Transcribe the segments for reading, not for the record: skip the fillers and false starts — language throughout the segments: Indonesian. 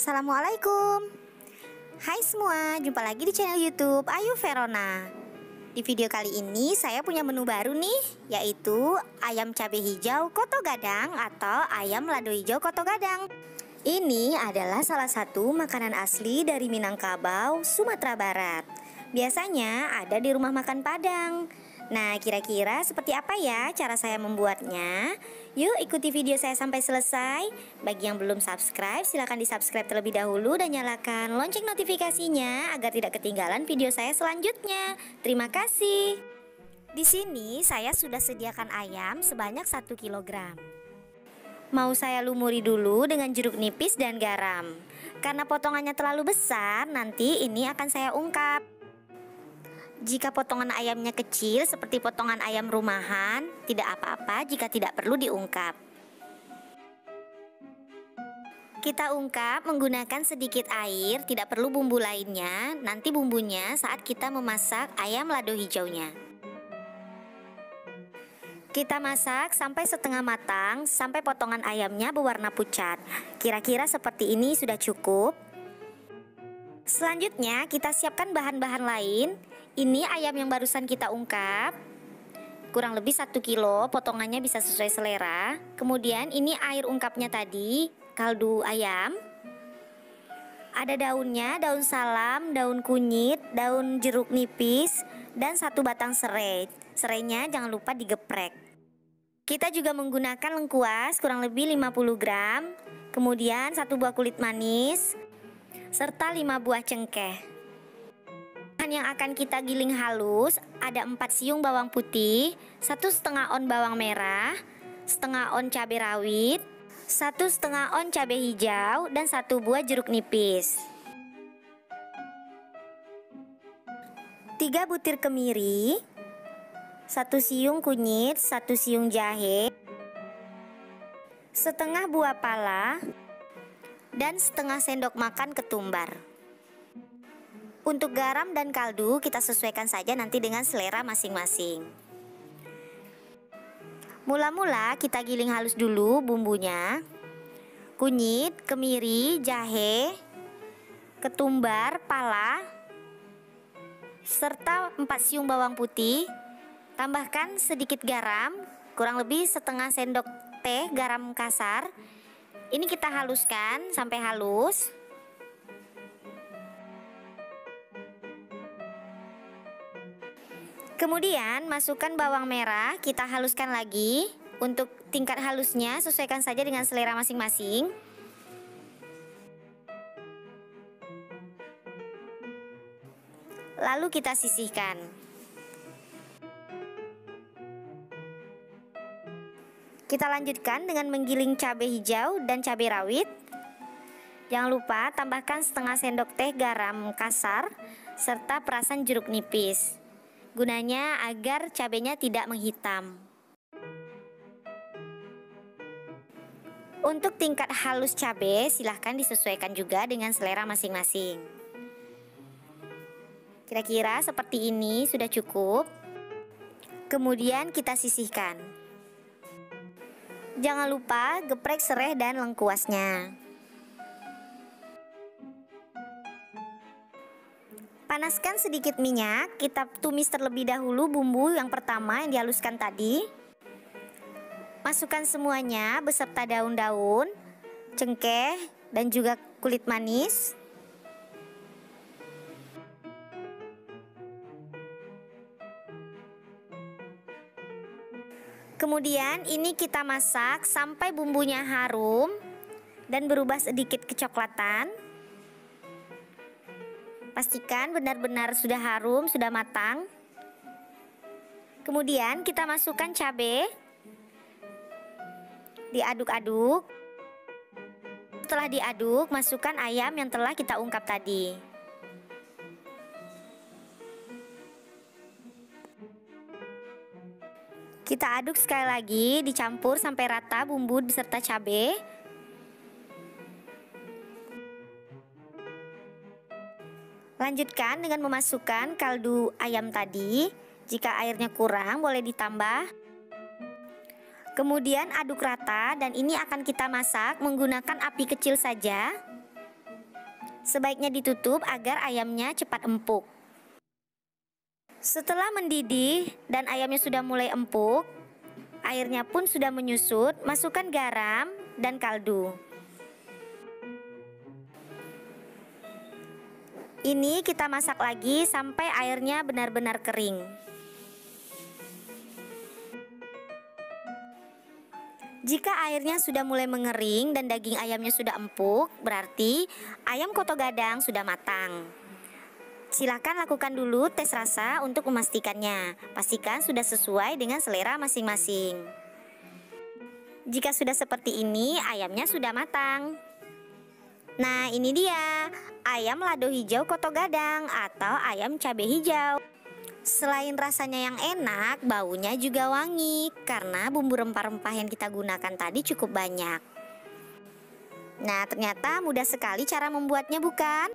Assalamualaikum. Hai semua, jumpa lagi di channel YouTube Ayu Verona. Di video kali ini saya punya menu baru nih, yaitu ayam cabai hijau koto gadang atau ayam lado hijau koto gadang. Ini adalah salah satu makanan asli dari Minangkabau, Sumatera Barat. Biasanya ada di rumah makan Padang. Nah, kira-kira seperti apa ya cara saya membuatnya? Yuk ikuti video saya sampai selesai. Bagi yang belum subscribe, silahkan di subscribe terlebih dahulu dan nyalakan lonceng notifikasinya agar tidak ketinggalan video saya selanjutnya. Terima kasih. Di sini saya sudah sediakan ayam sebanyak 1 kg. Mau saya lumuri dulu dengan jeruk nipis dan garam. Karena potongannya terlalu besar, nanti ini akan saya ungkap. Jika potongan ayamnya kecil seperti potongan ayam rumahan, tidak apa-apa jika tidak perlu diungkap. Kita ungkap menggunakan sedikit air, tidak perlu bumbu lainnya. Nanti bumbunya saat kita memasak ayam lado hijaunya. Kita masak sampai setengah matang, sampai potongan ayamnya berwarna pucat. Kira-kira seperti ini sudah cukup. Selanjutnya kita siapkan bahan-bahan lain. Ini ayam yang barusan kita ungkap, kurang lebih 1 kilo, potongannya bisa sesuai selera. Kemudian ini air ungkapnya tadi, kaldu ayam. Ada daunnya, daun salam, daun kunyit, daun jeruk nipis, dan 1 batang serai. Serainya jangan lupa digeprek. Kita juga menggunakan lengkuas kurang lebih 50 gram. Kemudian 1 buah kulit manis, serta 5 buah cengkeh. Bahan yang akan kita giling halus ada 4 siung bawang putih, 1,5 on bawang merah, setengah on cabai rawit, 1,5 on cabai hijau, dan 1 buah jeruk nipis. 3 butir kemiri, 1 siung kunyit, 1 siung jahe, setengah buah pala, dan setengah sendok makan ketumbar. Untuk garam dan kaldu kita sesuaikan saja nanti dengan selera masing-masing. Mula-mula kita giling halus dulu bumbunya. Kunyit, kemiri, jahe, ketumbar, pala, serta 4 siung bawang putih. Tambahkan sedikit garam, kurang lebih setengah sendok teh garam kasar. Ini kita haluskan sampai halus. Kemudian masukkan bawang merah, kita haluskan lagi. Untuk tingkat halusnya sesuaikan saja dengan selera masing-masing. Lalu kita sisihkan. Kita lanjutkan dengan menggiling cabai hijau dan cabai rawit. Jangan lupa tambahkan setengah sendok teh garam kasar serta perasan jeruk nipis. Gunanya agar cabenya tidak menghitam. Untuk tingkat halus cabai silahkan disesuaikan juga dengan selera masing-masing. Kira-kira seperti ini sudah cukup. Kemudian kita sisihkan. Jangan lupa geprek serai dan lengkuasnya. Panaskan sedikit minyak, kita tumis terlebih dahulu bumbu yang pertama yang dihaluskan tadi. Masukkan semuanya beserta daun-daun, cengkeh, dan juga kulit manis. Kemudian ini kita masak sampai bumbunya harum dan berubah sedikit kecoklatan. Pastikan benar-benar sudah harum, sudah matang. Kemudian kita masukkan cabai. Diaduk-aduk. Setelah diaduk, masukkan ayam yang telah kita ungkap tadi. Kita aduk sekali lagi, dicampur sampai rata bumbu beserta cabai. Lanjutkan dengan memasukkan kaldu ayam tadi. Jika airnya kurang boleh ditambah. Kemudian aduk rata dan ini akan kita masak menggunakan api kecil saja. Sebaiknya ditutup agar ayamnya cepat empuk. Setelah mendidih dan ayamnya sudah mulai empuk, airnya pun sudah menyusut, masukkan garam dan kaldu. Ini kita masak lagi sampai airnya benar-benar kering. Jika airnya sudah mulai mengering dan daging ayamnya sudah empuk, berarti ayam koto gadang sudah matang. Silakan lakukan dulu tes rasa untuk memastikannya. Pastikan sudah sesuai dengan selera masing-masing. Jika sudah seperti ini, ayamnya sudah matang. Nah, ini dia ayam lado hijau koto gadang atau ayam cabai hijau. Selain rasanya yang enak, baunya juga wangi karena bumbu rempah-rempah yang kita gunakan tadi cukup banyak. Nah, ternyata mudah sekali cara membuatnya, bukan?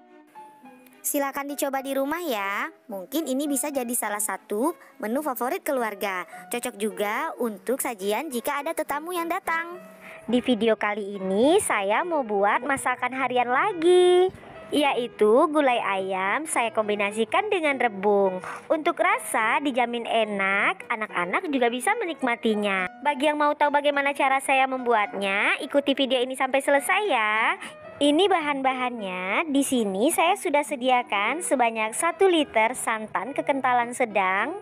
Silakan dicoba di rumah ya. Mungkin ini bisa jadi salah satu menu favorit keluarga. Cocok juga untuk sajian jika ada tetamu yang datang. Di video kali ini saya mau buat masakan harian lagi, yaitu gulai ayam saya kombinasikan dengan rebung. Untuk rasa dijamin enak, anak-anak juga bisa menikmatinya. Bagi yang mau tahu bagaimana cara saya membuatnya, ikuti video ini sampai selesai ya. Ini bahan-bahannya. Di sini saya sudah sediakan sebanyak 1 liter santan kekentalan sedang.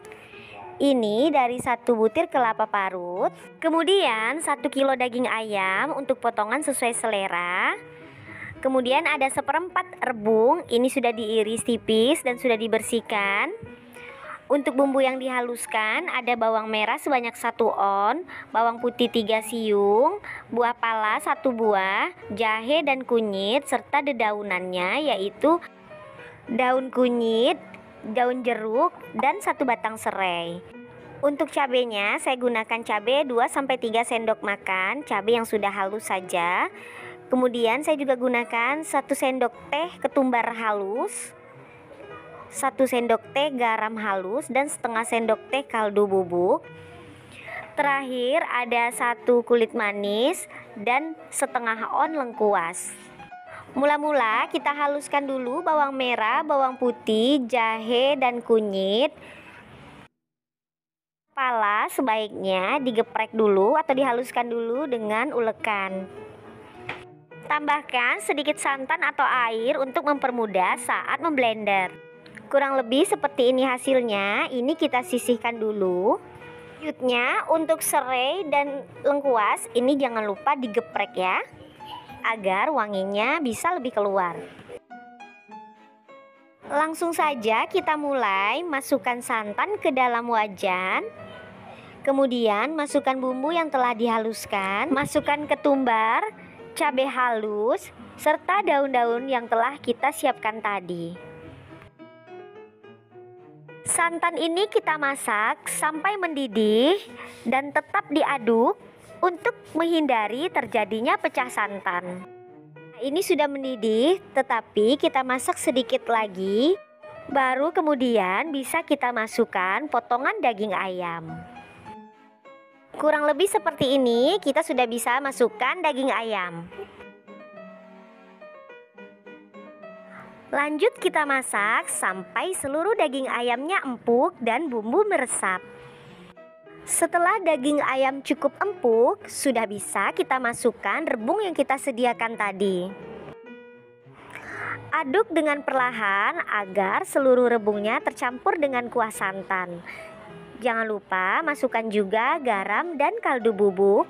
Ini dari 1 butir kelapa parut. Kemudian 1 kilo daging ayam untuk potongan sesuai selera. Kemudian ada 1/4 rebung. Ini sudah diiris tipis dan sudah dibersihkan. Untuk bumbu yang dihaluskan ada bawang merah sebanyak 1 on, bawang putih 3 siung, buah pala 1 buah, jahe dan kunyit serta dedaunannya yaitu daun kunyit, daun jeruk dan 1 batang serai. Untuk cabenya saya gunakan cabai 2-3 sendok makan, cabai yang sudah halus saja. Kemudian saya juga gunakan 1 sendok teh ketumbar halus, 1 sendok teh garam halus dan setengah sendok teh kaldu bubuk. Terakhir ada 1 kulit manis dan setengah on lengkuas. Mula-mula kita haluskan dulu bawang merah, bawang putih, jahe dan kunyit. Pala sebaiknya digeprek dulu atau dihaluskan dulu dengan ulekan. Tambahkan sedikit santan atau air untuk mempermudah saat memblender. Kurang lebih seperti ini hasilnya. Ini kita sisihkan dulu. Selanjutnya untuk serai dan lengkuas ini jangan lupa digeprek ya, agar wanginya bisa lebih keluar. Langsung saja kita mulai. Masukkan santan ke dalam wajan. Kemudian masukkan bumbu yang telah dihaluskan. Masukkan ketumbar, cabai halus, serta daun-daun yang telah kita siapkan tadi. Santan ini kita masak sampai mendidih dan tetap diaduk untuk menghindari terjadinya pecah santan. Nah, ini sudah mendidih, tetapi kita masak sedikit lagi. Baru kemudian bisa kita masukkan potongan daging ayam. Kurang lebih seperti ini kita sudah bisa masukkan daging ayam. Lanjut kita masak sampai seluruh daging ayamnya empuk dan bumbu meresap. Setelah daging ayam cukup empuk, sudah bisa kita masukkan rebung yang kita sediakan tadi. Aduk dengan perlahan agar seluruh rebungnya tercampur dengan kuah santan. Jangan lupa masukkan juga garam dan kaldu bubuk.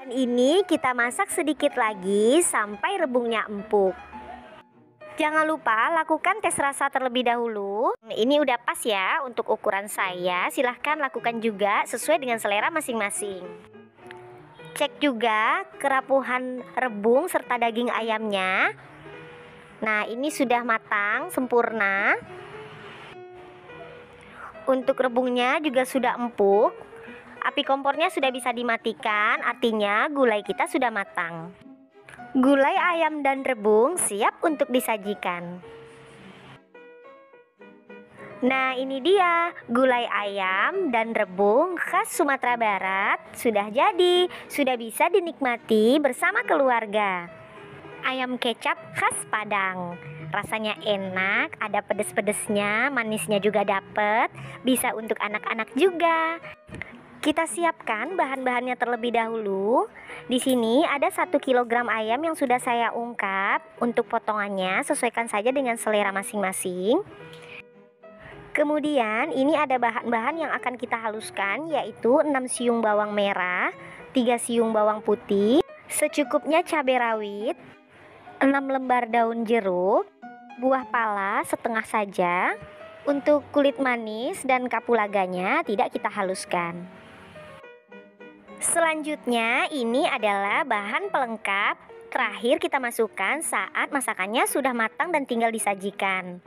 Dan ini kita masak sedikit lagi sampai rebungnya empuk. Jangan lupa lakukan tes rasa terlebih dahulu. Ini udah pas ya untuk ukuran saya. Silahkan lakukan juga sesuai dengan selera masing-masing. Cek juga kerapuhan rebung serta daging ayamnya. Nah, ini sudah matang sempurna. Untuk rebungnya juga sudah empuk. Api kompornya sudah bisa dimatikan, artinya gulai kita sudah matang. Gulai ayam dan rebung siap untuk disajikan. Nah, ini dia gulai ayam dan rebung khas Sumatera Barat. Sudah jadi, sudah bisa dinikmati bersama keluarga. ayam kecap khas Padang. Rasanya enak, ada pedes-pedesnya, manisnya juga dapet, bisa untuk anak-anak juga. Kita siapkan bahan-bahannya terlebih dahulu. Di sini ada 1 kilogram ayam yang sudah saya ungkap. Untuk potongannya sesuaikan saja dengan selera masing-masing. Kemudian ini ada bahan-bahan yang akan kita haluskan, yaitu 6 siung bawang merah, 3 siung bawang putih, secukupnya cabai rawit, 6 lembar daun jeruk, buah pala setengah saja. Untuk kulit manis dan kapulaganya tidak kita haluskan. Selanjutnya ini adalah bahan pelengkap terakhir kita masukkan saat masakannya sudah matang dan tinggal disajikan.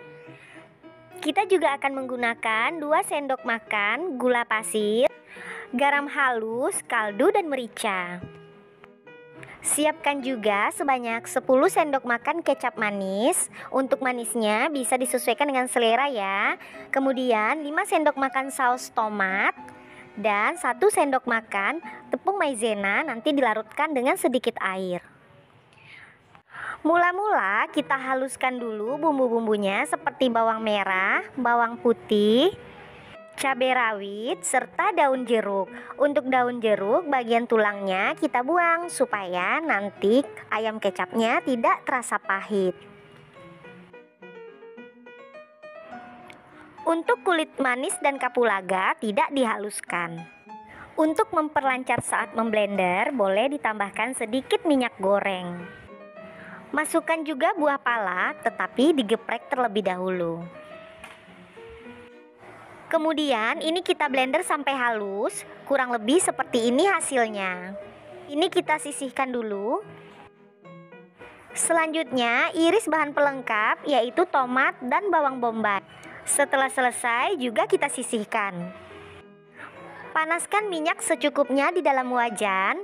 Kita juga akan menggunakan 2 sendok makan gula pasir, garam halus, kaldu, dan merica. Siapkan juga sebanyak 10 sendok makan kecap manis. Untuk manisnya bisa disesuaikan dengan selera ya. Kemudian 5 sendok makan saus tomat dan 1 sendok makan tepung maizena, nanti dilarutkan dengan sedikit air. Mula-mula kita haluskan dulu bumbu-bumbunya seperti bawang merah, bawang putih, cabai rawit, serta daun jeruk. Untuk daun jeruk bagian tulangnya kita buang supaya nanti ayam kecapnya tidak terasa pahit. Untuk kulit manis dan kapulaga tidak dihaluskan. Untuk memperlancar saat memblender boleh ditambahkan sedikit minyak goreng. Masukkan juga buah pala, tetapi digeprek terlebih dahulu. Kemudian ini kita blender sampai halus, kurang lebih seperti ini hasilnya. Ini kita sisihkan dulu. Selanjutnya iris bahan pelengkap yaitu tomat dan bawang bombay. Setelah selesai juga kita sisihkan. Panaskan minyak secukupnya di dalam wajan.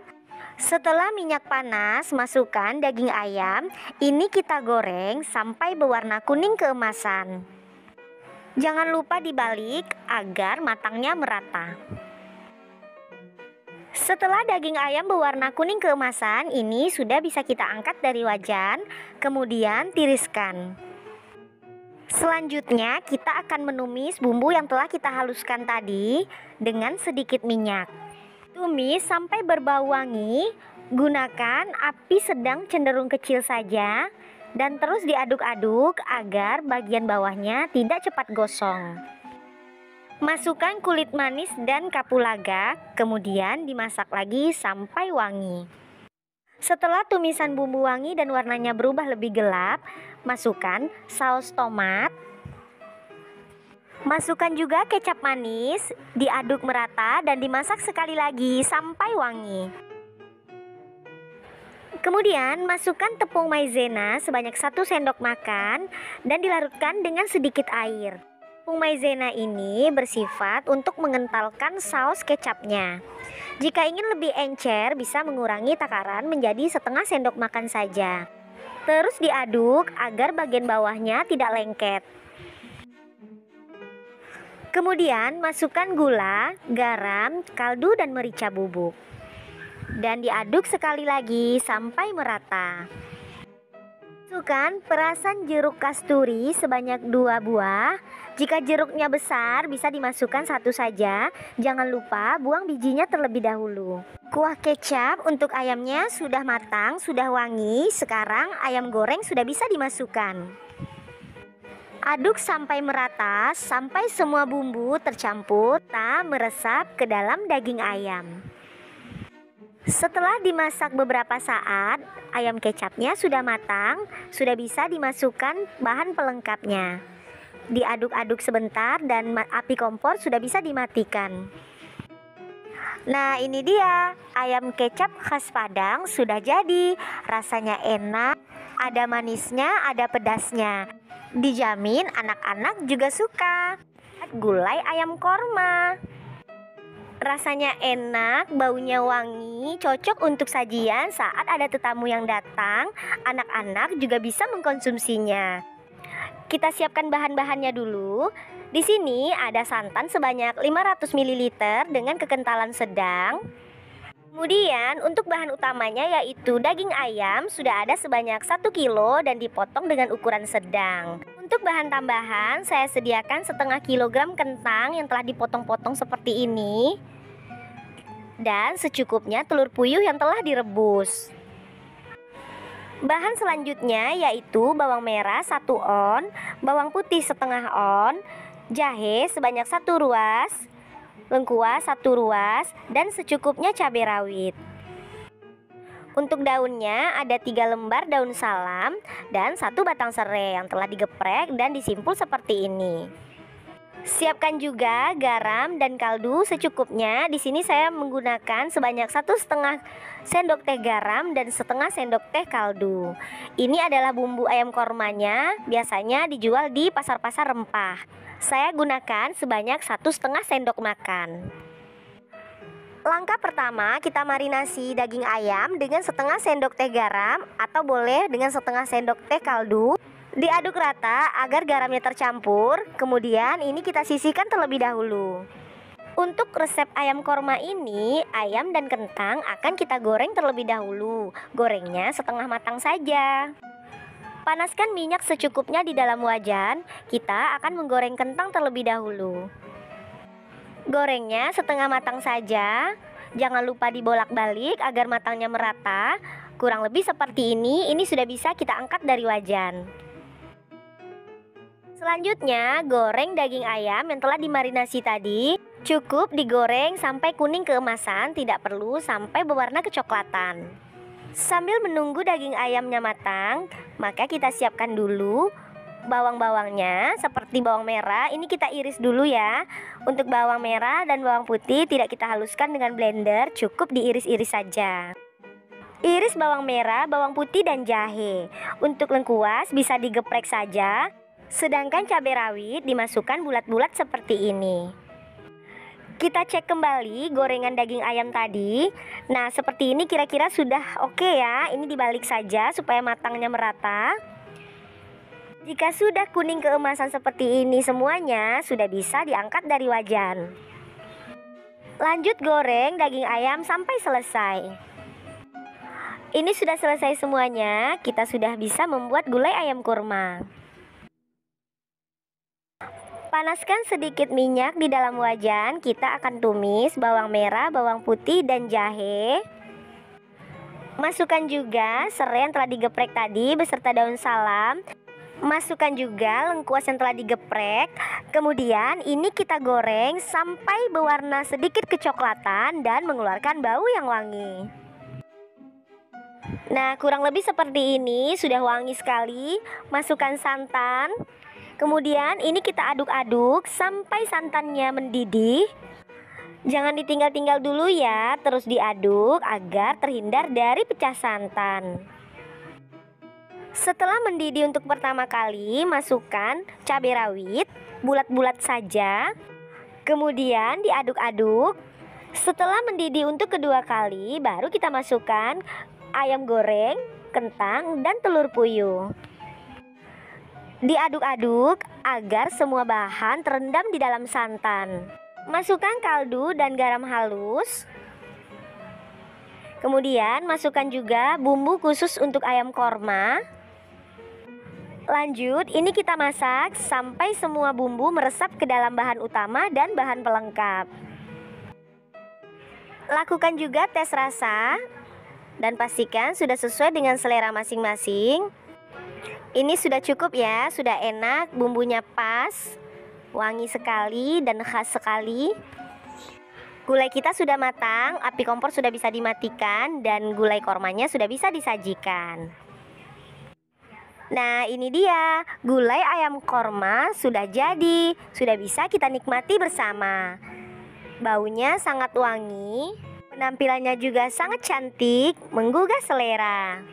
Setelah minyak panas, masukkan daging ayam. Ini kita goreng sampai berwarna kuning keemasan. Jangan lupa dibalik agar matangnya merata. Setelah daging ayam berwarna kuning keemasan, ini sudah bisa kita angkat dari wajan, kemudian tiriskan. Selanjutnya kita akan menumis bumbu yang telah kita haluskan tadi dengan sedikit minyak. Tumis sampai berbau wangi, gunakan api sedang cenderung kecil saja dan terus diaduk-aduk agar bagian bawahnya tidak cepat gosong. Masukkan kulit manis dan kapulaga, kemudian dimasak lagi sampai wangi. Setelah tumisan bumbu wangi dan warnanya berubah lebih gelap, masukkan saus tomat. Masukkan juga kecap manis, diaduk merata dan dimasak sekali lagi sampai wangi. Kemudian masukkan tepung maizena sebanyak 1 sendok makan dan dilarutkan dengan sedikit air. Tepung maizena ini bersifat untuk mengentalkan saus kecapnya. Jika ingin lebih encer, bisa mengurangi takaran menjadi setengah sendok makan saja. Terus diaduk agar bagian bawahnya tidak lengket. Kemudian masukkan gula, garam, kaldu, dan merica bubuk. Dan diaduk sekali lagi sampai merata. Masukkan perasan jeruk kasturi sebanyak 2 buah. Jika jeruknya besar bisa dimasukkan 1 saja. Jangan lupa buang bijinya terlebih dahulu. Kuah kecap untuk ayamnya sudah matang, sudah wangi. Sekarang ayam goreng sudah bisa dimasukkan. Aduk sampai merata, sampai semua bumbu tercampur dan meresap ke dalam daging ayam. Setelah dimasak beberapa saat, ayam kecapnya sudah matang, sudah bisa dimasukkan bahan pelengkapnya. Diaduk-aduk sebentar dan api kompor sudah bisa dimatikan. Nah, ini dia ayam kecap khas Padang sudah jadi. Rasanya enak, ada manisnya, ada pedasnya. Dijamin anak-anak juga suka. Gulai ayam korma. Rasanya enak, baunya wangi, cocok untuk sajian saat ada tetamu yang datang. Anak-anak juga bisa mengkonsumsinya. Kita siapkan bahan-bahannya dulu. Di sini ada santan sebanyak 500 ml dengan kekentalan sedang. Kemudian untuk bahan utamanya yaitu daging ayam sudah ada sebanyak 1 kilo dan dipotong dengan ukuran sedang. Untuk bahan tambahan saya sediakan setengah kilogram kentang yang telah dipotong-potong seperti ini. Dan secukupnya telur puyuh yang telah direbus. Bahan selanjutnya yaitu bawang merah 1 on, bawang putih setengah on, jahe sebanyak 1 ruas, lengkuas 1 ruas, dan secukupnya cabai rawit. Untuk daunnya ada 3 lembar daun salam dan 1 batang serai yang telah digeprek dan disimpul seperti ini. Siapkan juga garam dan kaldu secukupnya. Di sini saya menggunakan sebanyak 1,5 sendok teh garam dan setengah sendok teh kaldu. Ini adalah bumbu ayam kormanya, biasanya dijual di pasar-pasar rempah. Saya gunakan sebanyak 1,5 sendok makan. Langkah pertama, kita marinasi daging ayam dengan setengah sendok teh garam atau boleh dengan setengah sendok teh kaldu. Diaduk rata agar garamnya tercampur. Kemudian ini kita sisihkan terlebih dahulu. Untuk resep ayam korma ini, ayam dan kentang akan kita goreng terlebih dahulu. Gorengnya setengah matang saja. Panaskan minyak secukupnya di dalam wajan. Kita akan menggoreng kentang terlebih dahulu. Gorengnya setengah matang saja. Jangan lupa dibolak-balik agar matangnya merata. Kurang lebih seperti ini sudah bisa kita angkat dari wajan. Selanjutnya, goreng daging ayam yang telah dimarinasi tadi. Cukup digoreng sampai kuning keemasan, tidak perlu sampai berwarna kecoklatan. Sambil menunggu daging ayamnya matang, maka kita siapkan dulu bawang-bawangnya. Seperti bawang merah, ini kita iris dulu ya. Untuk bawang merah dan bawang putih tidak kita haluskan dengan blender, cukup diiris-iris saja. Iris bawang merah, bawang putih dan jahe. Untuk lengkuas bisa digeprek saja. Sedangkan cabai rawit dimasukkan bulat-bulat seperti ini. Kita cek kembali gorengan daging ayam tadi. Nah, seperti ini kira-kira sudah oke ya. Ini dibalik saja supaya matangnya merata. Jika sudah kuning keemasan seperti ini semuanya, sudah bisa diangkat dari wajan. Lanjut goreng daging ayam sampai selesai. Ini sudah selesai semuanya. Kita sudah bisa membuat gulai ayam kurma. Panaskan sedikit minyak di dalam wajan. Kita akan tumis bawang merah, bawang putih, dan jahe. Masukkan juga serai yang telah digeprek tadi beserta daun salam. Masukkan juga lengkuas yang telah digeprek. Kemudian ini kita goreng sampai berwarna sedikit kecoklatan dan mengeluarkan bau yang wangi. Nah, kurang lebih seperti ini, sudah wangi sekali. Masukkan santan. Kemudian ini kita aduk-aduk sampai santannya mendidih. Jangan ditinggal-tinggal dulu ya, terus diaduk agar terhindar dari pecah santan. Setelah mendidih untuk pertama kali, masukkan cabai rawit, bulat-bulat saja. Kemudian diaduk-aduk. Setelah mendidih untuk kedua kali, baru kita masukkan ayam goreng, kentang, dan telur puyuh. Diaduk-aduk agar semua bahan terendam di dalam santan. Masukkan kaldu dan garam halus. Kemudian masukkan juga bumbu khusus untuk ayam korma. Lanjut, ini kita masak sampai semua bumbu meresap ke dalam bahan utama dan bahan pelengkap. Lakukan juga tes rasa dan pastikan sudah sesuai dengan selera masing-masing. Ini sudah cukup ya, sudah enak, bumbunya pas, wangi sekali dan khas sekali. Gulai kita sudah matang, api kompor sudah bisa dimatikan dan gulai kormanya sudah bisa disajikan. Nah, ini dia, gulai ayam korma sudah jadi, sudah bisa kita nikmati bersama. Baunya sangat wangi, penampilannya juga sangat cantik, menggugah selera.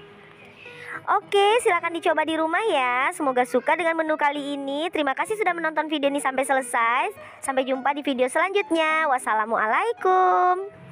Oke, silakan dicoba di rumah ya. Semoga suka dengan menu kali ini. Terima kasih sudah menonton video ini sampai selesai. Sampai jumpa di video selanjutnya. Wassalamualaikum.